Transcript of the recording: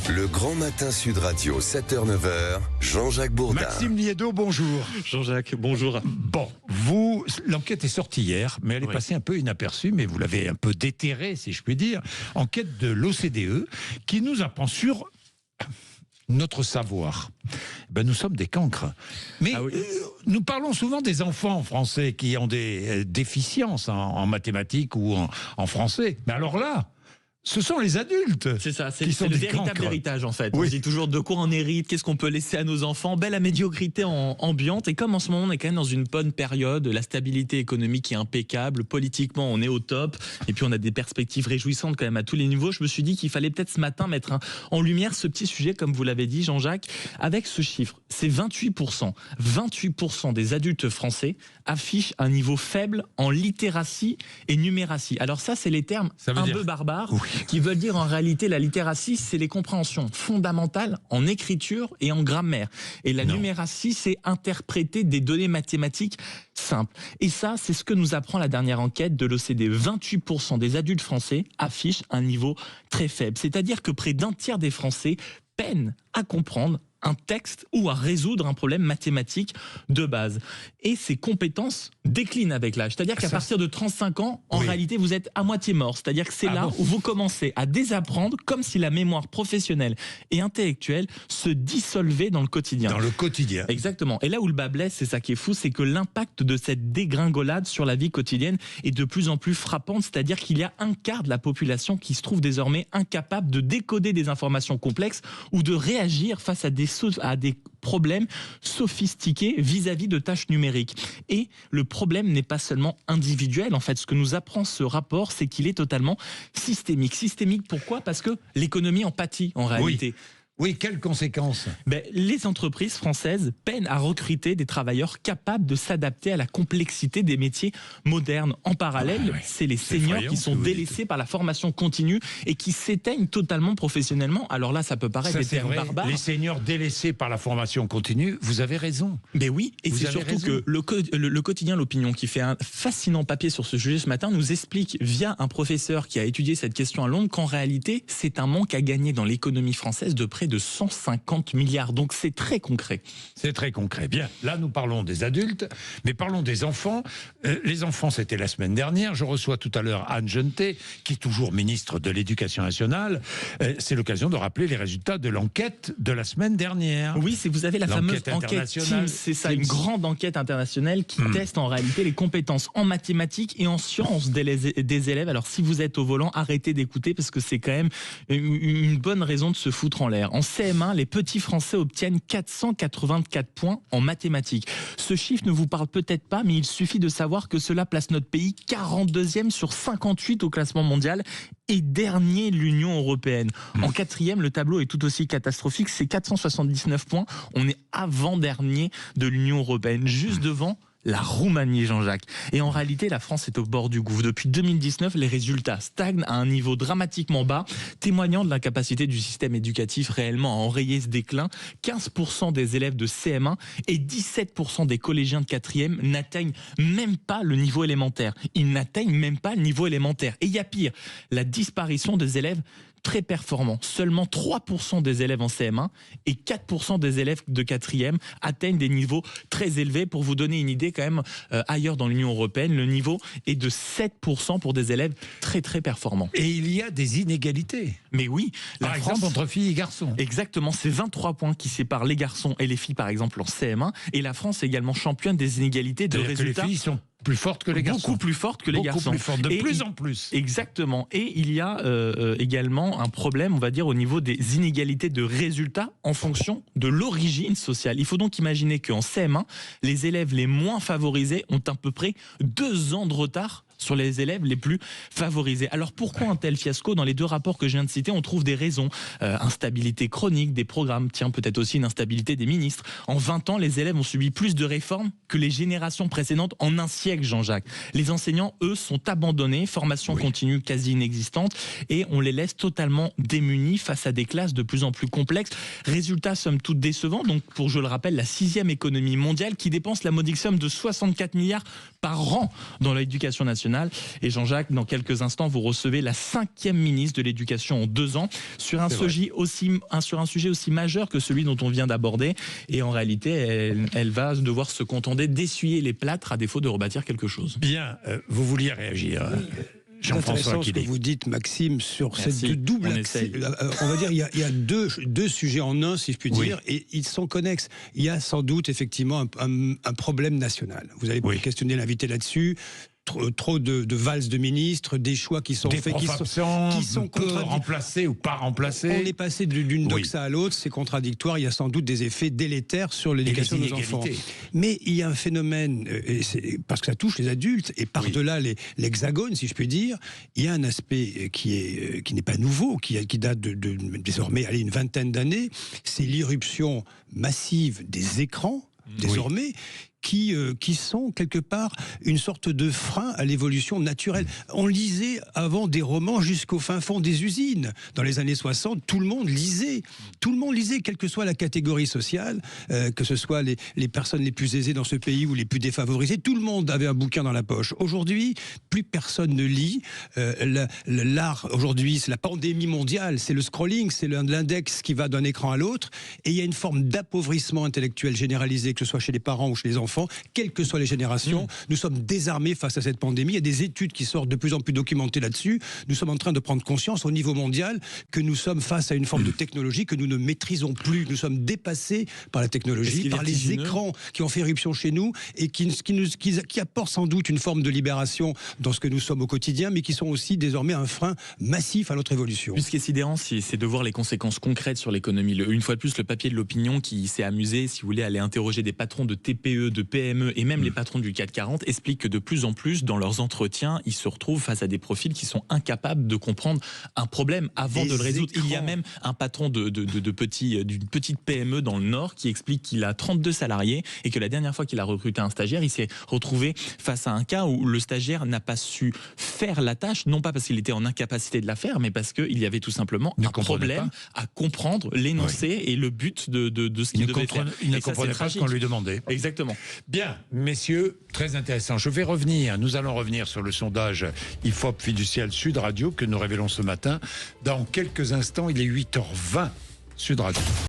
Le Grand Matin Sud Radio, 7h-9h, Jean-Jacques Bourdin. Maxime Liedo, bonjour. Jean-Jacques, bonjour. Bon, l'enquête est sortie hier, mais elle est passée un peu inaperçue, mais vous l'avez un peu déterrée, si je puis dire. Enquête de l'OCDE, qui nous apprend sur notre savoir. Nous sommes des cancres. Mais nous parlons souvent des enfants français qui ont des déficiences en mathématiques ou en français. Mais alors là, ce sont les adultes. C'est ça, c'est le véritable héritage en fait. Oui. On dit toujours de quoi on hérite, qu'est-ce qu'on peut laisser à nos enfants. La médiocrité ambiante. Et comme en ce moment on est quand même dans une bonne période, la stabilité économique est impeccable, politiquement on est au top, et puis on a des perspectives réjouissantes quand même à tous les niveaux. Je me suis dit qu'il fallait peut-être ce matin mettre en lumière ce petit sujet, comme vous l'avez dit Jean-Jacques, avec ce chiffre. C'est 28%. 28% des adultes français affichent un niveau faible en littératie et numératie. Alors ça, c'est les termes un peu barbares. Oui. Qui veulent dire en réalité la littératie, c'est les compréhensions fondamentales en écriture et en grammaire. Et la numératie, c'est interpréter des données mathématiques simples. Et ça, c'est ce que nous apprend la dernière enquête de l'OCDE. 28% des adultes français affichent un niveau très faible. C'est-à-dire que près d'un tiers des Français peinent à comprendre un texte ou à résoudre un problème mathématique de base. Et ces compétences déclinent avec l'âge. C'est-à-dire qu'à partir de 35 ans, en réalité, vous êtes à moitié mort. C'est-à-dire que c'est là où vous commencez à désapprendre comme si la mémoire professionnelle et intellectuelle se dissolvait dans le quotidien. Dans le quotidien. Exactement. Et là où le bas blesse, c'est ça qui est fou, c'est que l'impact de cette dégringolade sur la vie quotidienne est de plus en plus frappante. C'est-à-dire qu'il y a un quart de la population qui se trouve désormais incapable de décoder des informations complexes ou de réagir face à des problèmes sophistiqués vis-à-vis de tâches numériques. Et le problème n'est pas seulement individuel. En fait, ce que nous apprend ce rapport, c'est qu'il est totalement systémique. Systémique, pourquoi ? Parce que l'économie en pâtit, en réalité. Oui, quelles conséquences ? Les entreprises françaises peinent à recruter des travailleurs capables de s'adapter à la complexité des métiers modernes. En parallèle, c'est les seniors qui sont délaissés par la formation continue et qui s'éteignent totalement professionnellement. Alors là, ça peut paraître des termes barbares. Les seniors délaissés par la formation continue, vous avez raison. Mais oui, et c'est surtout que le quotidien L'Opinion, qui fait un fascinant papier sur ce sujet ce matin, nous explique via un professeur qui a étudié cette question à Londres qu'en réalité, c'est un manque à gagner dans l'économie française de près de 150 milliards. Donc c'est très concret. C'est très concret. Bien, là nous parlons des adultes, mais parlons des enfants. Les enfants, c'était la semaine dernière. Je reçois tout à l'heure Anne Genetet, qui est toujours ministre de l'Éducation nationale. C'est l'occasion de rappeler les résultats de l'enquête de la semaine dernière. Oui, vous avez la fameuse enquête TIMSS, c'est ça, une grande enquête internationale qui teste en réalité les compétences en mathématiques et en sciences des élèves. Alors si vous êtes au volant, arrêtez d'écouter parce que c'est quand même une bonne raison de se foutre en l'air. En CM1, les petits Français obtiennent 484 points en mathématiques. Ce chiffre ne vous parle peut-être pas, mais il suffit de savoir que cela place notre pays 42e sur 58 au classement mondial et dernier de l'Union européenne. En quatrième, le tableau est tout aussi catastrophique, c'est 479 points. On est avant-dernier de l'Union européenne, juste devant la Roumanie, Jean-Jacques. Et en réalité, la France est au bord du gouffre. Depuis 2019, les résultats stagnent à un niveau dramatiquement bas, témoignant de l'incapacité du système éducatif réellement à enrayer ce déclin. 15% des élèves de CM1 et 17% des collégiens de 4e n'atteignent même pas le niveau élémentaire. Ils n'atteignent même pas le niveau élémentaire. Et il y a pire, la disparition des élèves très performants. Seulement 3% des élèves en CM1 et 4% des élèves de 4e atteignent des niveaux très élevés. Pour vous donner une idée, quand même, ailleurs dans l'Union européenne, le niveau est de 7% pour des élèves très très performants. Et il y a des inégalités. Mais oui. Par exemple, entre filles et garçons. Exactement, c'est 23 points qui séparent les garçons et les filles, par exemple, en CM1. Et la France est également championne des inégalités de résultats. Que les filles sont plus fortes que les garçons. Beaucoup plus fortes que les garçons. Plus fortes, de plus en plus. Exactement. Et il y a également un problème, on va dire, au niveau des inégalités de résultats en fonction de l'origine sociale. Il faut donc imaginer qu'en CM1, les élèves les moins favorisés ont à peu près 2 ans de retard sur les élèves les plus favorisés. Alors pourquoi un tel fiasco ? Dans les 2 rapports que je viens de citer, on trouve des raisons. Instabilité chronique des programmes, tiens, peut-être aussi une instabilité des ministres. En 20 ans, les élèves ont subi plus de réformes que les générations précédentes en un siècle, Jean-Jacques. Les enseignants, eux, sont abandonnés, formation continue quasi inexistante, et on les laisse totalement démunis face à des classes de plus en plus complexes. Résultat, somme toute décevant, donc pour, je le rappelle, la 6e économie mondiale qui dépense la modique somme de 64 milliards par an dans l'éducation nationale. nationale. Et Jean-Jacques, dans quelques instants, vous recevez la 5e ministre de l'Éducation en 2 ans sur un sujet aussi majeur que celui dont on vient d'aborder. Et en réalité, elle va devoir se contenter d'essuyer les plâtres à défaut de rebâtir quelque chose. Bien, vous vouliez réagir. Oui. C'est intéressant ce que vous dites, Maxime, sur cette double accès. On va dire il y a deux sujets en un, si je puis dire, et ils sont connexes. Il y a sans doute effectivement un problème national. Vous allez questionner l'invité là-dessus. Trop de valses de ministres, des choix qui sont faits, qui sont remplacés ou pas remplacés. On est passé d'une doxa à l'autre, c'est contradictoire. Il y a sans doute des effets délétères sur l'éducation de nos enfants. Mais il y a un phénomène, parce que ça touche les adultes, et par-delà l'hexagone, si je puis dire, il y a un aspect qui n'est pas nouveau, qui date de désormais une vingtaine d'années, c'est l'irruption massive des écrans, désormais, qui sont quelque part une sorte de frein à l'évolution naturelle. On lisait avant des romans jusqu'au fin fond des usines. Dans les années 60, tout le monde lisait. Tout le monde lisait, quelle que soit la catégorie sociale, que ce soit les personnes les plus aisées dans ce pays ou les plus défavorisées, tout le monde avait un bouquin dans la poche. Aujourd'hui, plus personne ne lit. L'art, aujourd'hui, c'est la pandémie mondiale, c'est le scrolling, c'est l'index qui va d'un écran à l'autre, et il y a une forme d'appauvrissement intellectuel généralisé, que ce soit chez les parents ou chez les enfants, quelles que soient les générations. Nous sommes désarmés face à cette pandémie. Il y a des études qui sortent de plus en plus documentées là-dessus. Nous sommes en train de prendre conscience au niveau mondial que nous sommes face à une forme de technologie que nous ne maîtrisons plus. Nous sommes dépassés par la technologie, par les écrans qui ont fait éruption chez nous et qui apportent sans doute une forme de libération dans ce que nous sommes au quotidien, mais qui sont aussi désormais un frein massif à notre évolution. Ce qui est sidérant, c'est de voir les conséquences concrètes sur l'économie. Une fois de plus, le papier de l'opinion qui s'est amusé, si vous voulez, à aller interroger des patrons de TPE, de PME et même les patrons du CAC 40 expliquent que de plus en plus, dans leurs entretiens, ils se retrouvent face à des profils qui sont incapables de comprendre un problème avant de le résoudre. Il y a même un patron d'une petite PME dans le Nord qui explique qu'il a 32 salariés et que la dernière fois qu'il a recruté un stagiaire, il s'est retrouvé face à un cas où le stagiaire n'a pas su faire la tâche, non pas parce qu'il était en incapacité de la faire, mais parce qu'il y avait tout simplement un problème à comprendre l'énoncé et le but de ce qu'il devait faire. Il ne comprenait pas ce qu'on lui demandait. Exactement. Bien, messieurs, très intéressant. Nous allons revenir sur le sondage IFOP Fiducial Sud Radio que nous révélons ce matin. Dans quelques instants, il est 8h20, Sud Radio.